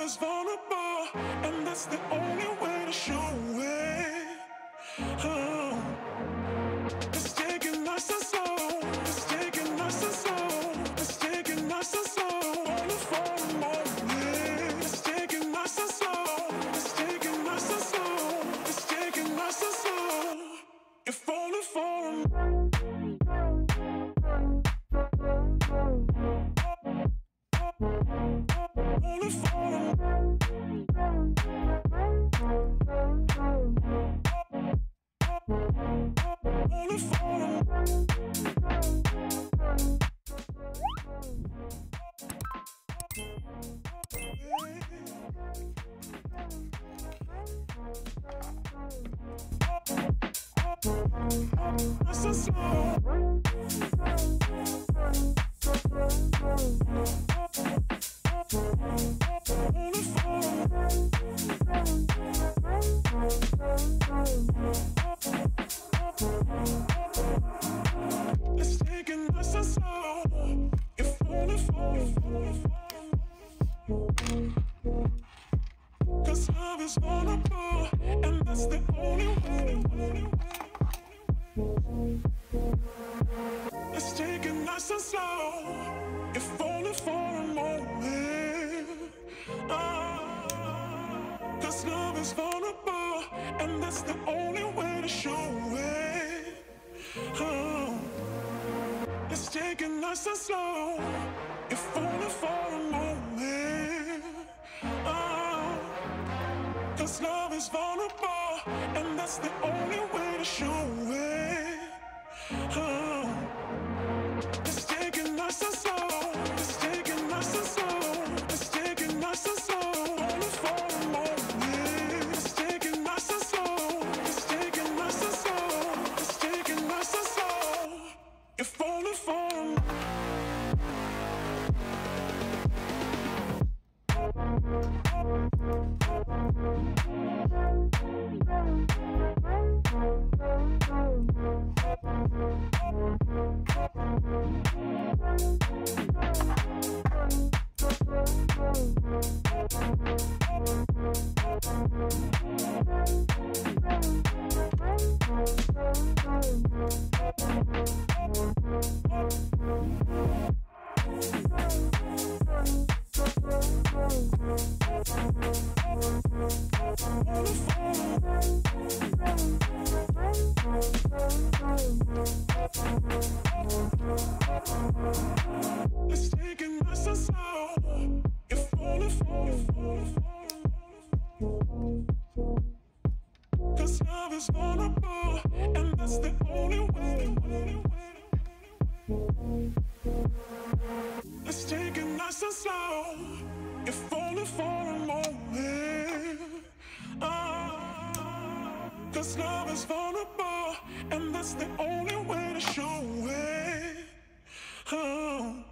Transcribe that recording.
is vulnerable, and that's the only way to show it. Oh, it's taking us so slow, it's taking us so slow, it's taking us so slow, only for a moment. It's taking us so slow, it's taking us so slow, it's taking us so slow, if only for a moment. Only for a only for a so slow. Only for it's taking us so slow. If only for 'cause love is vulnerable, and that's the only way. It's taking us so slow. If only for a moment. Ah, 'cause love is vulnerable, and that's the only way to show it. Oh, it's taking us so slow. If only for a moment. Oh, 'cause love is vulnerable, and that's the only way to show it. Oh, it's taking us so slow. It's taking us so slow. It's taking us so slow. Only for a moment. It's taking us so slow. It's taking us so slow. It's taking us so slow. If only for a moment. It's taking us so slow. If only for 'cause love is vulnerable, and that's the only way. It's taking us so slow. If only for a moment. Ah, 'cause love is vulnerable, and that's the only way to show it. Oh.